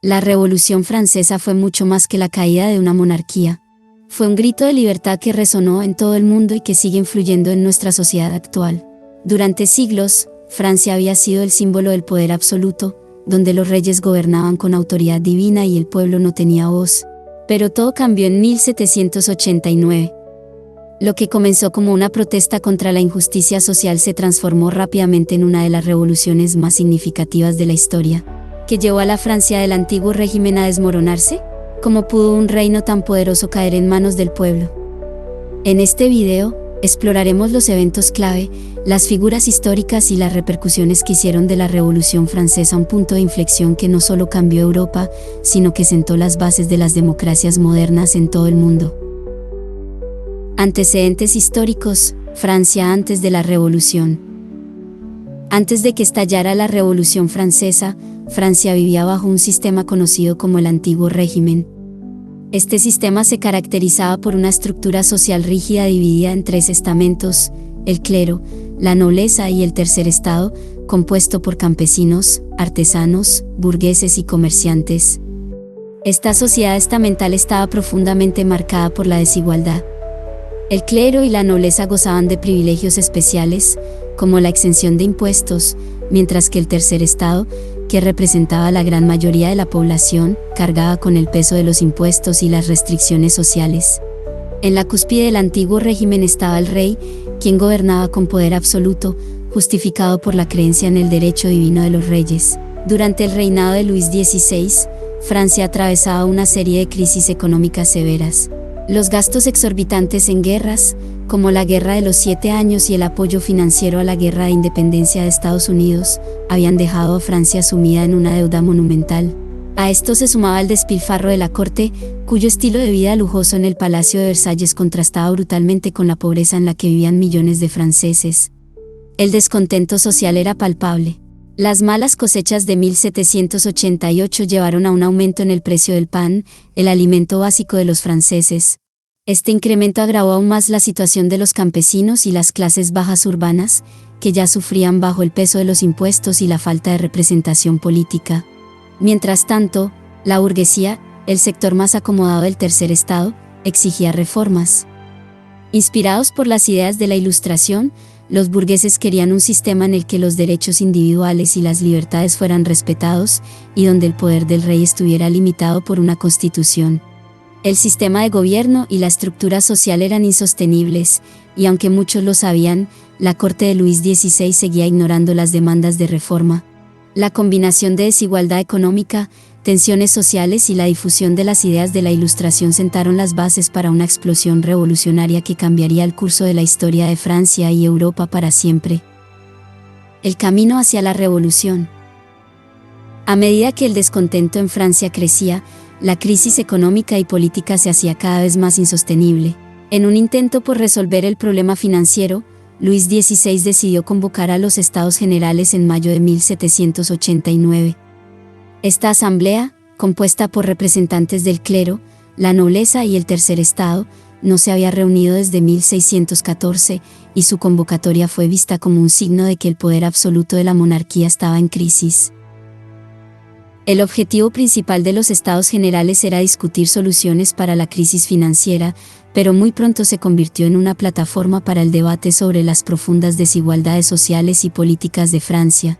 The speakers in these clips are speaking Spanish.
La Revolución Francesa fue mucho más que la caída de una monarquía. Fue un grito de libertad que resonó en todo el mundo y que sigue influyendo en nuestra sociedad actual. Durante siglos, Francia había sido el símbolo del poder absoluto, donde los reyes gobernaban con autoridad divina y el pueblo no tenía voz. Pero todo cambió en 1789. Lo que comenzó como una protesta contra la injusticia social se transformó rápidamente en una de las revoluciones más significativas de la historia, que llevó a la Francia del antiguo régimen a desmoronarse. ¿Cómo pudo un reino tan poderoso caer en manos del pueblo? En este video, exploraremos los eventos clave, las figuras históricas y las repercusiones que hicieron de la Revolución Francesa un punto de inflexión que no solo cambió Europa, sino que sentó las bases de las democracias modernas en todo el mundo. Antecedentes históricos: Francia antes de la Revolución. Antes de que estallara la Revolución Francesa, Francia vivía bajo un sistema conocido como el Antiguo Régimen. Este sistema se caracterizaba por una estructura social rígida dividida en tres estamentos: el clero, la nobleza y el tercer estado, compuesto por campesinos, artesanos, burgueses y comerciantes. Esta sociedad estamental estaba profundamente marcada por la desigualdad. El clero y la nobleza gozaban de privilegios especiales, como la exención de impuestos, mientras que el tercer estado, que representaba la gran mayoría de la población, cargaba con el peso de los impuestos y las restricciones sociales. En la cúspide del antiguo régimen estaba el rey, quien gobernaba con poder absoluto, justificado por la creencia en el derecho divino de los reyes. Durante el reinado de Luis XVI, Francia atravesaba una serie de crisis económicas severas. Los gastos exorbitantes en guerras, como la Guerra de los 7 Años y el apoyo financiero a la Guerra de Independencia de Estados Unidos, habían dejado a Francia sumida en una deuda monumental. A esto se sumaba el despilfarro de la corte, cuyo estilo de vida lujoso en el Palacio de Versalles contrastaba brutalmente con la pobreza en la que vivían millones de franceses. El descontento social era palpable. Las malas cosechas de 1788 llevaron a un aumento en el precio del pan, el alimento básico de los franceses. Este incremento agravó aún más la situación de los campesinos y las clases bajas urbanas, que ya sufrían bajo el peso de los impuestos y la falta de representación política. Mientras tanto, la burguesía, el sector más acomodado del tercer estado, exigía reformas. Inspirados por las ideas de la Ilustración, los burgueses querían un sistema en el que los derechos individuales y las libertades fueran respetados, y donde el poder del rey estuviera limitado por una constitución. El sistema de gobierno y la estructura social eran insostenibles, y aunque muchos lo sabían, la corte de Luis XVI seguía ignorando las demandas de reforma. La combinación de desigualdad económica, tensiones sociales y la difusión de las ideas de la Ilustración sentaron las bases para una explosión revolucionaria que cambiaría el curso de la historia de Francia y Europa para siempre. El camino hacia la revolución. A medida que el descontento en Francia crecía, la crisis económica y política se hacía cada vez más insostenible. En un intento por resolver el problema financiero, Luis XVI decidió convocar a los Estados Generales en mayo de 1789. Esta asamblea, compuesta por representantes del clero, la nobleza y el tercer estado, no se había reunido desde 1614, y su convocatoria fue vista como un signo de que el poder absoluto de la monarquía estaba en crisis. El objetivo principal de los Estados Generales era discutir soluciones para la crisis financiera, pero muy pronto se convirtió en una plataforma para el debate sobre las profundas desigualdades sociales y políticas de Francia.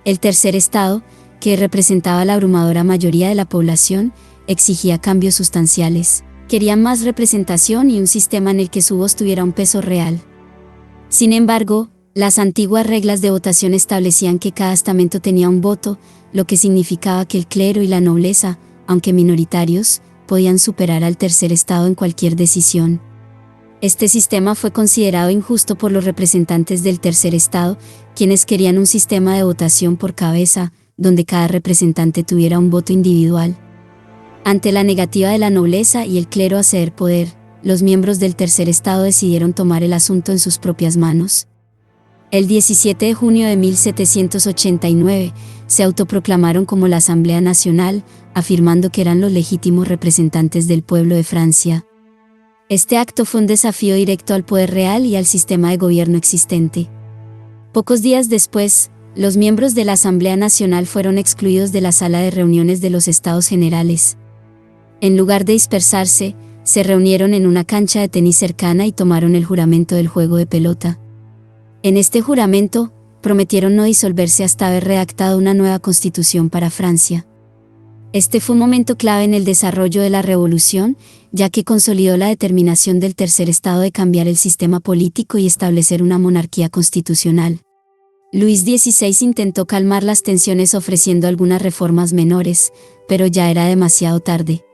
El tercer estado, que representaba la abrumadora mayoría de la población, exigía cambios sustanciales. Querían más representación y un sistema en el que su voz tuviera un peso real. Sin embargo, las antiguas reglas de votación establecían que cada estamento tenía un voto, lo que significaba que el clero y la nobleza, aunque minoritarios, podían superar al tercer estado en cualquier decisión. Este sistema fue considerado injusto por los representantes del tercer estado, quienes querían un sistema de votación por cabeza, donde cada representante tuviera un voto individual. Ante la negativa de la nobleza y el clero a ceder poder, los miembros del tercer estado decidieron tomar el asunto en sus propias manos. El 17 de junio de 1789, se autoproclamaron como la Asamblea Nacional, afirmando que eran los legítimos representantes del pueblo de Francia. Este acto fue un desafío directo al poder real y al sistema de gobierno existente. Pocos días después, Los miembros de la Asamblea Nacional fueron excluidos de la sala de reuniones de los Estados Generales. En lugar de dispersarse, se reunieron en una cancha de tenis cercana y tomaron el juramento del juego de pelota. En este juramento, prometieron no disolverse hasta haber redactado una nueva constitución para Francia. Este fue un momento clave en el desarrollo de la revolución, ya que consolidó la determinación del tercer estado de cambiar el sistema político y establecer una monarquía constitucional. Luis XVI intentó calmar las tensiones ofreciendo algunas reformas menores, pero ya era demasiado tarde.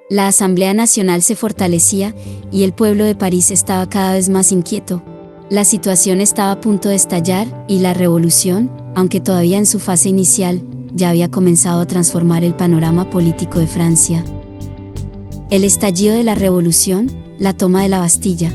La Asamblea Nacional se fortalecía, y el pueblo de París estaba cada vez más inquieto. La situación estaba a punto de estallar, y la revolución, aunque todavía en su fase inicial, ya había comenzado a transformar el panorama político de Francia. El estallido de la revolución, la toma de la Bastilla.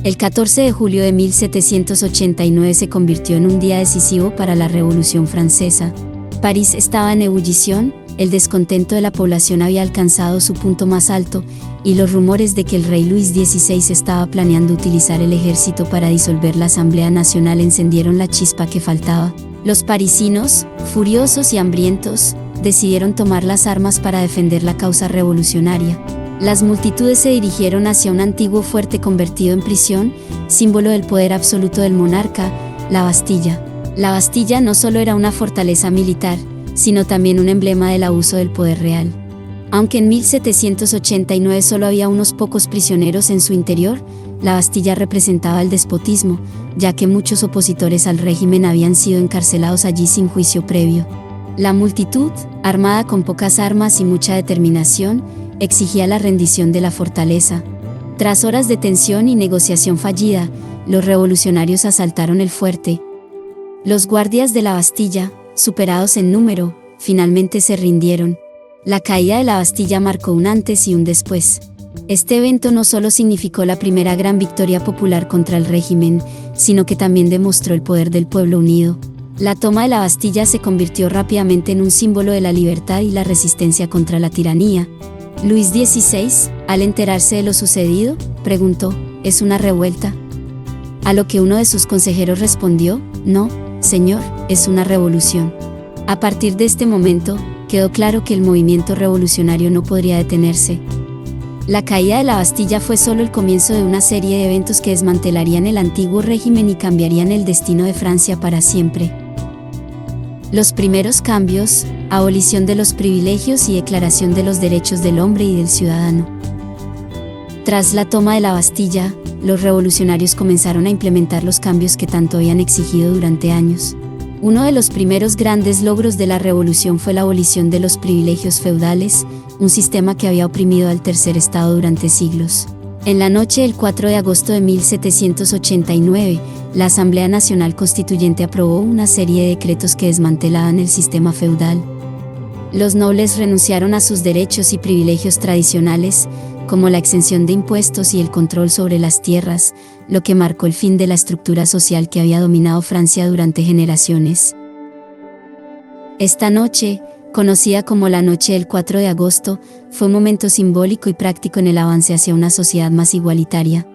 El 14 de julio de 1789 se convirtió en un día decisivo para la Revolución Francesa. París estaba en ebullición, el descontento de la población había alcanzado su punto más alto, y los rumores de que el rey Luis XVI estaba planeando utilizar el ejército para disolver la Asamblea Nacional encendieron la chispa que faltaba. Los parisinos, furiosos y hambrientos, decidieron tomar las armas para defender la causa revolucionaria. Las multitudes se dirigieron hacia un antiguo fuerte convertido en prisión, símbolo del poder absoluto del monarca, la Bastilla. La Bastilla no solo era una fortaleza militar, sino también un emblema del abuso del poder real. Aunque en 1789 solo había unos pocos prisioneros en su interior, la Bastilla representaba el despotismo, ya que muchos opositores al régimen habían sido encarcelados allí sin juicio previo. La multitud, armada con pocas armas y mucha determinación, exigía la rendición de la fortaleza. Tras horas de tensión y negociación fallida, los revolucionarios asaltaron el fuerte. Los guardias de la Bastilla, superados en número, finalmente se rindieron. La caída de la Bastilla marcó un antes y un después. Este evento no solo significó la primera gran victoria popular contra el régimen, sino que también demostró el poder del pueblo unido. La toma de la Bastilla se convirtió rápidamente en un símbolo de la libertad y la resistencia contra la tiranía. Luis XVI, al enterarse de lo sucedido, preguntó, ¿es una revuelta? A lo que uno de sus consejeros respondió, no, señor, es una revolución. A partir de este momento, quedó claro que el movimiento revolucionario no podría detenerse. La caída de la Bastilla fue solo el comienzo de una serie de eventos que desmantelarían el antiguo régimen y cambiarían el destino de Francia para siempre. Los primeros cambios, abolición de los privilegios y declaración de los derechos del hombre y del ciudadano. Tras la toma de la Bastilla, los revolucionarios comenzaron a implementar los cambios que tanto habían exigido durante años. Uno de los primeros grandes logros de la revolución fue la abolición de los privilegios feudales, un sistema que había oprimido al tercer estado durante siglos. En la noche del 4 de agosto de 1789, la Asamblea Nacional Constituyente aprobó una serie de decretos que desmantelaban el sistema feudal. Los nobles renunciaron a sus derechos y privilegios tradicionales, como la exención de impuestos y el control sobre las tierras, lo que marcó el fin de la estructura social que había dominado Francia durante generaciones. Esta noche, conocida como la Noche del 4 de agosto, fue un momento simbólico y práctico en el avance hacia una sociedad más igualitaria.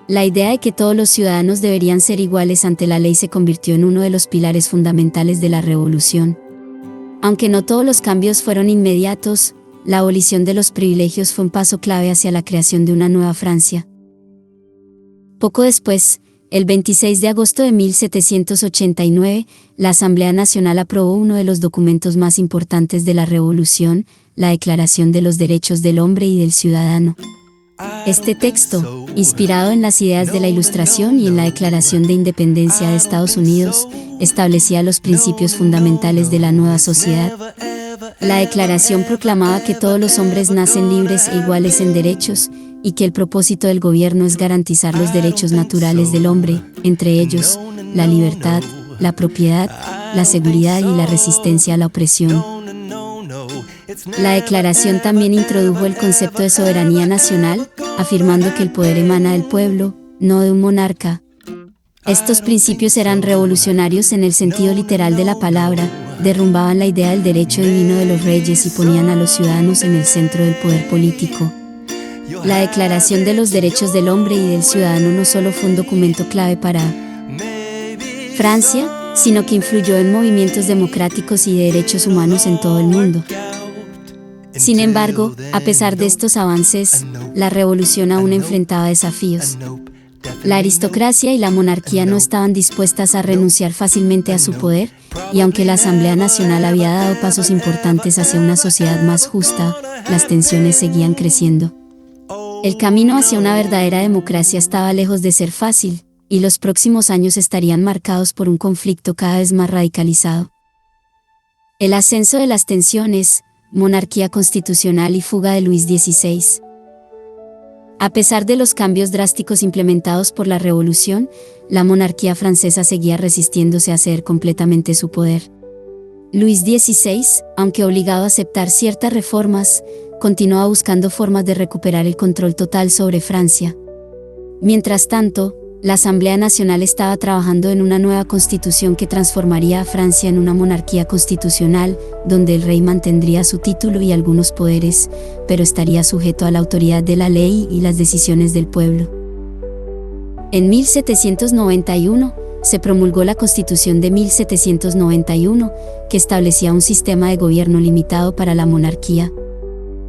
La idea de que todos los ciudadanos deberían ser iguales ante la ley se convirtió en uno de los pilares fundamentales de la revolución. Aunque no todos los cambios fueron inmediatos, la abolición de los privilegios fue un paso clave hacia la creación de una nueva Francia. Poco después, el 26 de agosto de 1789, la Asamblea Nacional aprobó uno de los documentos más importantes de la Revolución, la Declaración de los Derechos del Hombre y del Ciudadano. Este texto, inspirado en las ideas de la Ilustración y en la Declaración de Independencia de Estados Unidos, establecía los principios fundamentales de la nueva sociedad. La declaración proclamaba que todos los hombres nacen libres e iguales en derechos, y que el propósito del gobierno es garantizar los derechos naturales del hombre, entre ellos, la libertad, la propiedad, la seguridad y la resistencia a la opresión. La declaración también introdujo el concepto de soberanía nacional, afirmando que el poder emana del pueblo, no de un monarca. Estos principios eran revolucionarios en el sentido literal de la palabra, derrumbaban la idea del derecho divino de los reyes y ponían a los ciudadanos en el centro del poder político. La Declaración de los Derechos del Hombre y del Ciudadano no solo fue un documento clave para Francia, sino que influyó en movimientos democráticos y de derechos humanos en todo el mundo. Sin embargo, a pesar de estos avances, la revolución aún enfrentaba desafíos. La aristocracia y la monarquía no estaban dispuestas a renunciar fácilmente a su poder, y aunque la Asamblea Nacional había dado pasos importantes hacia una sociedad más justa, las tensiones seguían creciendo. El camino hacia una verdadera democracia estaba lejos de ser fácil, y los próximos años estarían marcados por un conflicto cada vez más radicalizado. El ascenso de las tensiones, monarquía constitucional y fuga de Luis XVI. A pesar de los cambios drásticos implementados por la revolución, la monarquía francesa seguía resistiéndose a ceder completamente su poder. Luis XVI, aunque obligado a aceptar ciertas reformas, continuaba buscando formas de recuperar el control total sobre Francia. Mientras tanto, la Asamblea Nacional estaba trabajando en una nueva constitución que transformaría a Francia en una monarquía constitucional, donde el rey mantendría su título y algunos poderes, pero estaría sujeto a la autoridad de la ley y las decisiones del pueblo. En 1791, se promulgó la Constitución de 1791, que establecía un sistema de gobierno limitado para la monarquía.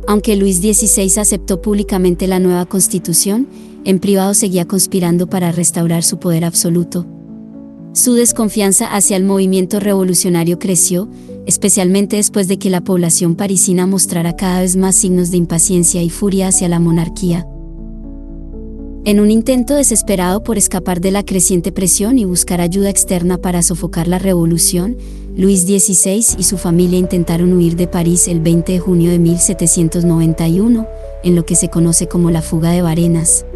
Aunque Luis XVI aceptó públicamente la nueva Constitución, en privado seguía conspirando para restaurar su poder absoluto. Su desconfianza hacia el movimiento revolucionario creció, especialmente después de que la población parisina mostrara cada vez más signos de impaciencia y furia hacia la monarquía. En un intento desesperado por escapar de la creciente presión y buscar ayuda externa para sofocar la revolución, Luis XVI y su familia intentaron huir de París el 20 de junio de 1791, en lo que se conoce como la fuga de Varennes.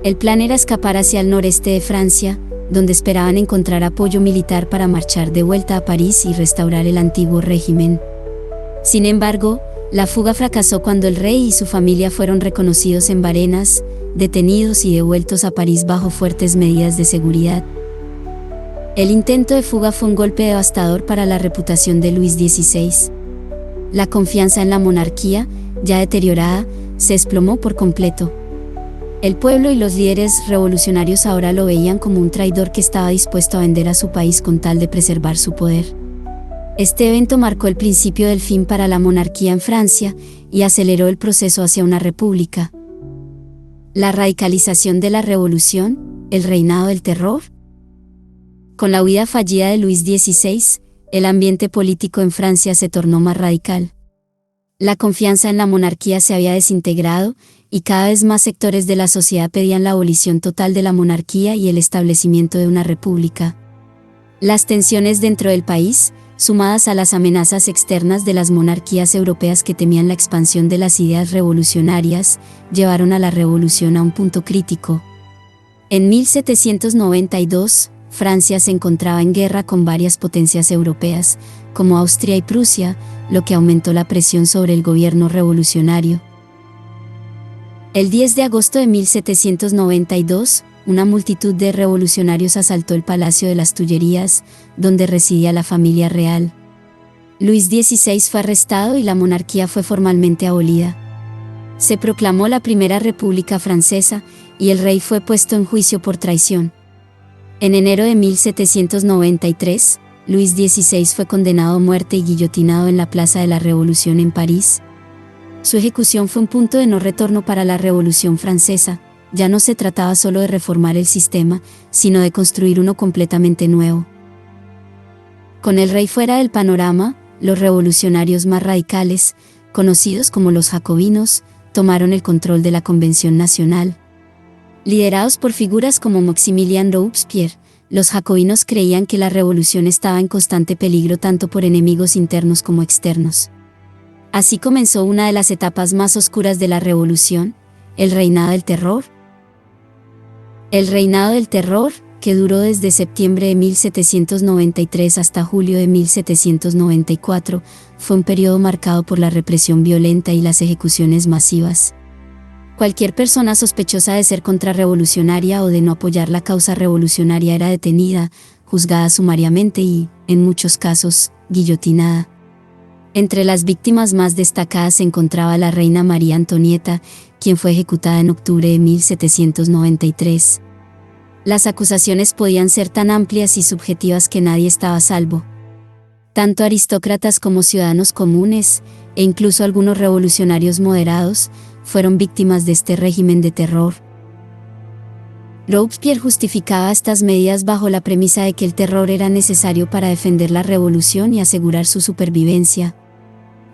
El plan era escapar hacia el noreste de Francia, donde esperaban encontrar apoyo militar para marchar de vuelta a París y restaurar el antiguo régimen. Sin embargo, la fuga fracasó cuando el rey y su familia fueron reconocidos en Varennes, detenidos y devueltos a París bajo fuertes medidas de seguridad. El intento de fuga fue un golpe devastador para la reputación de Luis XVI. La confianza en la monarquía, ya deteriorada, se desplomó por completo. El pueblo y los líderes revolucionarios ahora lo veían como un traidor que estaba dispuesto a vender a su país con tal de preservar su poder. Este evento marcó el principio del fin para la monarquía en Francia y aceleró el proceso hacia una república. La radicalización de la revolución, el reinado del terror. Con la huida fallida de Luis XVI, el ambiente político en Francia se tornó más radical. La confianza en la monarquía se había desintegrado, y cada vez más sectores de la sociedad pedían la abolición total de la monarquía y el establecimiento de una república. Las tensiones dentro del país, sumadas a las amenazas externas de las monarquías europeas que temían la expansión de las ideas revolucionarias, llevaron a la revolución a un punto crítico. En 1792, Francia se encontraba en guerra con varias potencias europeas, como Austria y Prusia, lo que aumentó la presión sobre el gobierno revolucionario. El 10 de agosto de 1792, una multitud de revolucionarios asaltó el Palacio de las Tullerías, donde residía la familia real. Luis XVI fue arrestado y la monarquía fue formalmente abolida. Se proclamó la Primera República Francesa, y el rey fue puesto en juicio por traición. En enero de 1793, Luis XVI fue condenado a muerte y guillotinado en la Plaza de la Revolución en París. Su ejecución fue un punto de no retorno para la Revolución Francesa. Ya no se trataba solo de reformar el sistema, sino de construir uno completamente nuevo. Con el rey fuera del panorama, los revolucionarios más radicales, conocidos como los jacobinos, tomaron el control de la Convención Nacional. Liderados por figuras como Maximilien Robespierre, los jacobinos creían que la revolución estaba en constante peligro tanto por enemigos internos como externos. Así comenzó una de las etapas más oscuras de la revolución, el reinado del terror. El reinado del terror, que duró desde septiembre de 1793 hasta julio de 1794, fue un periodo marcado por la represión violenta y las ejecuciones masivas. Cualquier persona sospechosa de ser contrarrevolucionaria o de no apoyar la causa revolucionaria era detenida, juzgada sumariamente y, en muchos casos, guillotinada. Entre las víctimas más destacadas se encontraba la reina María Antonieta, quien fue ejecutada en octubre de 1793. Las acusaciones podían ser tan amplias y subjetivas que nadie estaba a salvo. Tanto aristócratas como ciudadanos comunes, e incluso algunos revolucionarios moderados, fueron víctimas de este régimen de terror. Robespierre justificaba estas medidas bajo la premisa de que el terror era necesario para defender la revolución y asegurar su supervivencia.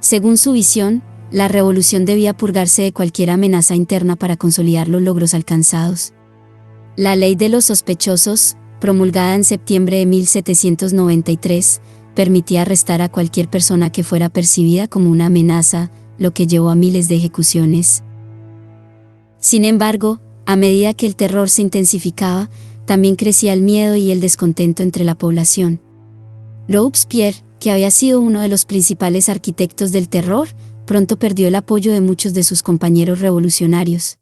Según su visión, la revolución debía purgarse de cualquier amenaza interna para consolidar los logros alcanzados. La Ley de los Sospechosos, promulgada en septiembre de 1793, permitía arrestar a cualquier persona que fuera percibida como una amenaza, lo que llevó a miles de ejecuciones. Sin embargo, a medida que el terror se intensificaba, también crecía el miedo y el descontento entre la población. Robespierre, que había sido uno de los principales arquitectos del terror, pronto perdió el apoyo de muchos de sus compañeros revolucionarios.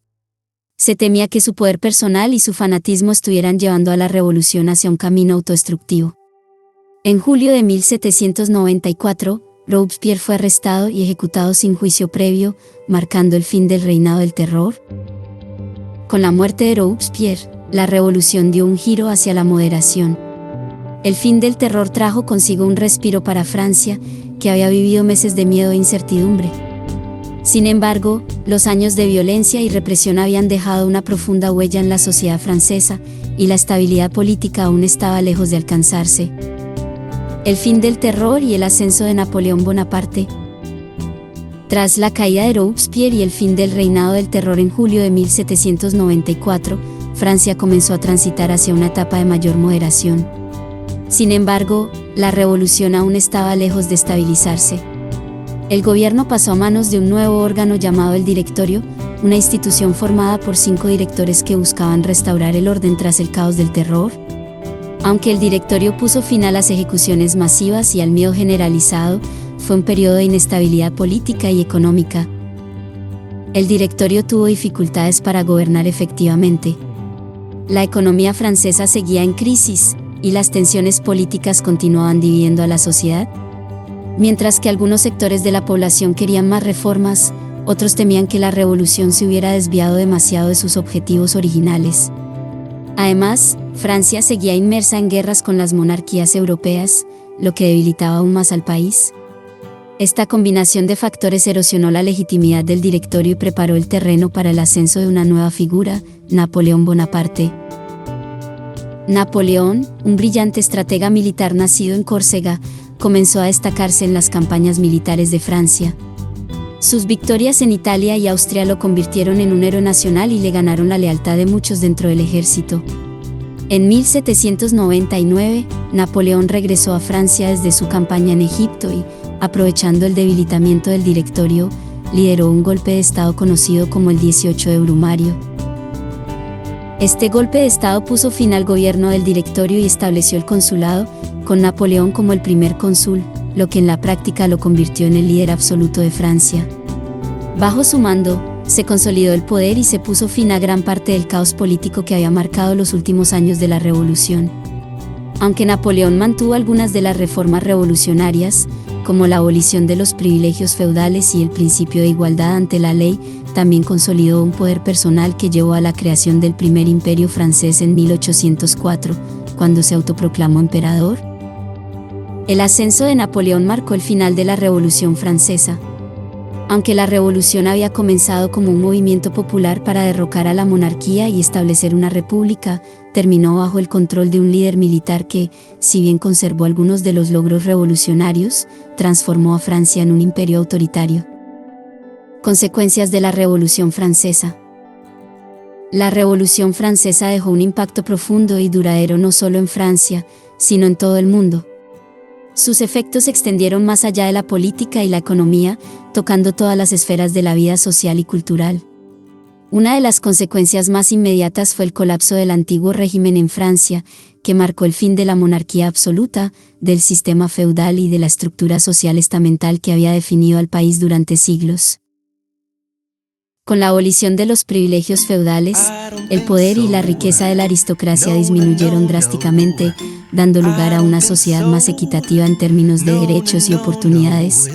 Se temía que su poder personal y su fanatismo estuvieran llevando a la revolución hacia un camino autodestructivo. En julio de 1794, Robespierre fue arrestado y ejecutado sin juicio previo, marcando el fin del reinado del terror. Con la muerte de Robespierre, la revolución dio un giro hacia la moderación. El fin del terror trajo consigo un respiro para Francia, que había vivido meses de miedo e incertidumbre. Sin embargo, los años de violencia y represión habían dejado una profunda huella en la sociedad francesa, y la estabilidad política aún estaba lejos de alcanzarse. El fin del terror y el ascenso de Napoleón Bonaparte. Tras la caída de Robespierre y el fin del reinado del terror en julio de 1794, Francia comenzó a transitar hacia una etapa de mayor moderación. Sin embargo, la revolución aún estaba lejos de estabilizarse. El gobierno pasó a manos de un nuevo órgano llamado el Directorio, una institución formada por 5 directores que buscaban restaurar el orden tras el caos del terror. Aunque el Directorio puso fin a las ejecuciones masivas y al miedo generalizado, fue un periodo de inestabilidad política y económica. El Directorio tuvo dificultades para gobernar efectivamente. La economía francesa seguía en crisis, y las tensiones políticas continuaban dividiendo a la sociedad. Mientras que algunos sectores de la población querían más reformas, otros temían que la revolución se hubiera desviado demasiado de sus objetivos originales. Además, Francia seguía inmersa en guerras con las monarquías europeas, lo que debilitaba aún más al país. Esta combinación de factores erosionó la legitimidad del Directorio y preparó el terreno para el ascenso de una nueva figura, Napoleón Bonaparte. Napoleón, un brillante estratega militar nacido en Córcega, comenzó a destacarse en las campañas militares de Francia. Sus victorias en Italia y Austria lo convirtieron en un héroe nacional y le ganaron la lealtad de muchos dentro del ejército. En 1799, Napoleón regresó a Francia desde su campaña en Egipto y, aprovechando el debilitamiento del Directorio, lideró un golpe de Estado conocido como el 18 de Brumario. Este golpe de Estado puso fin al gobierno del Directorio y estableció el consulado, con Napoleón como el primer cónsul, lo que en la práctica lo convirtió en el líder absoluto de Francia. Bajo su mando, se consolidó el poder y se puso fin a gran parte del caos político que había marcado los últimos años de la Revolución. Aunque Napoleón mantuvo algunas de las reformas revolucionarias, como la abolición de los privilegios feudales y el principio de igualdad ante la ley, también consolidó un poder personal que llevó a la creación del primer imperio francés en 1804, cuando se autoproclamó emperador. El ascenso de Napoleón marcó el final de la Revolución Francesa. Aunque la revolución había comenzado como un movimiento popular para derrocar a la monarquía y establecer una república, terminó bajo el control de un líder militar que, si bien conservó algunos de los logros revolucionarios, transformó a Francia en un imperio autoritario. Consecuencias de la Revolución Francesa. La Revolución Francesa dejó un impacto profundo y duradero no solo en Francia, sino en todo el mundo. Sus efectos se extendieron más allá de la política y la economía, tocando todas las esferas de la vida social y cultural. Una de las consecuencias más inmediatas fue el colapso del antiguo régimen en Francia, que marcó el fin de la monarquía absoluta, del sistema feudal y de la estructura social estamental que había definido al país durante siglos. Con la abolición de los privilegios feudales, el poder y la riqueza de la aristocracia disminuyeron drásticamente, dando lugar a una sociedad más equitativa en términos de derechos y oportunidades.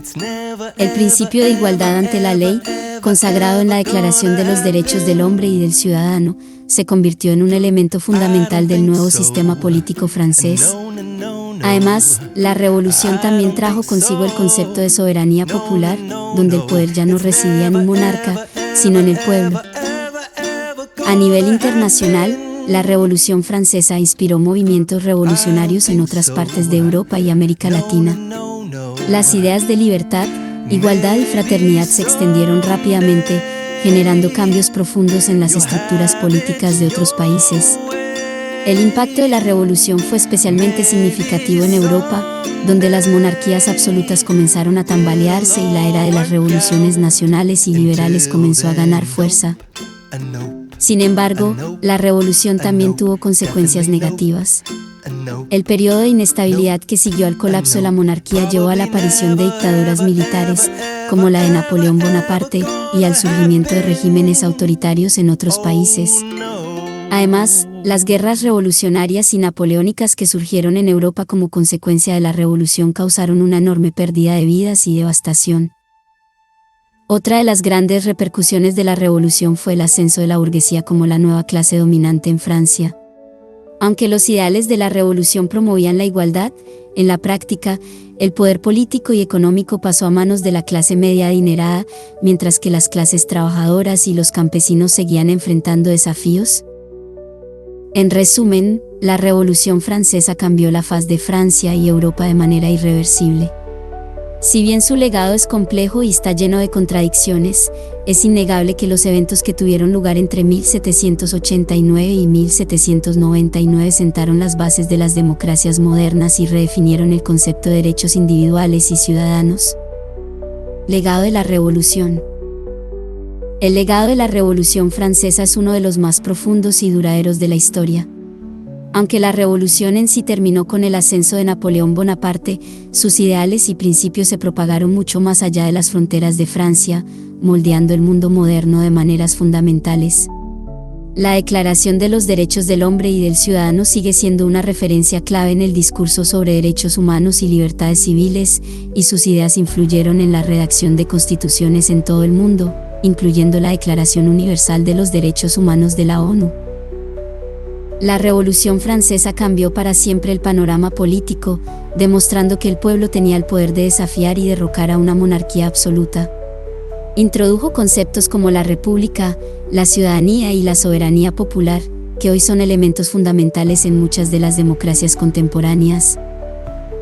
El principio de igualdad ante la ley, consagrado en la Declaración de los Derechos del Hombre y del Ciudadano, se convirtió en un elemento fundamental del nuevo sistema político francés. Además, la revolución también trajo consigo el concepto de soberanía popular, donde el poder ya no residía en un monarca, sino en el pueblo. A nivel internacional, la Revolución Francesa inspiró movimientos revolucionarios en otras partes de Europa y América Latina. Las ideas de libertad, igualdad y fraternidad se extendieron rápidamente, generando cambios profundos en las estructuras políticas de otros países. El impacto de la revolución fue especialmente significativo en Europa, donde las monarquías absolutas comenzaron a tambalearse y la era de las revoluciones nacionales y liberales comenzó a ganar fuerza. Sin embargo, la revolución también tuvo consecuencias negativas. El periodo de inestabilidad que siguió al colapso de la monarquía llevó a la aparición de dictaduras militares, como la de Napoleón Bonaparte, y al surgimiento de regímenes autoritarios en otros países. Además, las guerras revolucionarias y napoleónicas que surgieron en Europa como consecuencia de la revolución causaron una enorme pérdida de vidas y devastación. Otra de las grandes repercusiones de la revolución fue el ascenso de la burguesía como la nueva clase dominante en Francia. Aunque los ideales de la revolución promovían la igualdad, en la práctica, el poder político y económico pasó a manos de la clase media adinerada, mientras que las clases trabajadoras y los campesinos seguían enfrentando desafíos. En resumen, la Revolución Francesa cambió la faz de Francia y Europa de manera irreversible. Si bien su legado es complejo y está lleno de contradicciones, es innegable que los eventos que tuvieron lugar entre 1789 y 1799 sentaron las bases de las democracias modernas y redefinieron el concepto de derechos individuales y ciudadanos. Legado de la Revolución. El legado de la Revolución Francesa es uno de los más profundos y duraderos de la historia. Aunque la revolución en sí terminó con el ascenso de Napoleón Bonaparte, sus ideales y principios se propagaron mucho más allá de las fronteras de Francia, moldeando el mundo moderno de maneras fundamentales. La Declaración de los Derechos del Hombre y del Ciudadano sigue siendo una referencia clave en el discurso sobre derechos humanos y libertades civiles, y sus ideas influyeron en la redacción de constituciones en todo el mundo, incluyendo la Declaración Universal de los Derechos Humanos de la ONU. La Revolución Francesa cambió para siempre el panorama político, demostrando que el pueblo tenía el poder de desafiar y derrocar a una monarquía absoluta. Introdujo conceptos como la república, la ciudadanía y la soberanía popular, que hoy son elementos fundamentales en muchas de las democracias contemporáneas.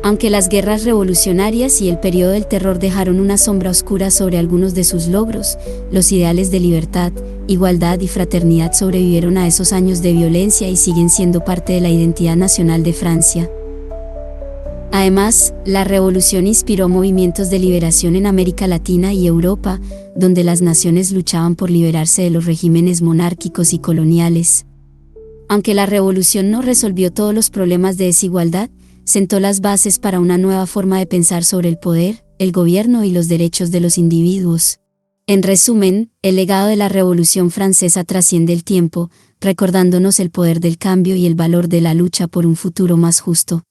Aunque las guerras revolucionarias y el periodo del terror dejaron una sombra oscura sobre algunos de sus logros, los ideales de libertad, igualdad y fraternidad sobrevivieron a esos años de violencia y siguen siendo parte de la identidad nacional de Francia. Además, la revolución inspiró movimientos de liberación en América Latina y Europa, donde las naciones luchaban por liberarse de los regímenes monárquicos y coloniales. Aunque la revolución no resolvió todos los problemas de desigualdad, sentó las bases para una nueva forma de pensar sobre el poder, el gobierno y los derechos de los individuos. En resumen, el legado de la Revolución Francesa trasciende el tiempo, recordándonos el poder del cambio y el valor de la lucha por un futuro más justo.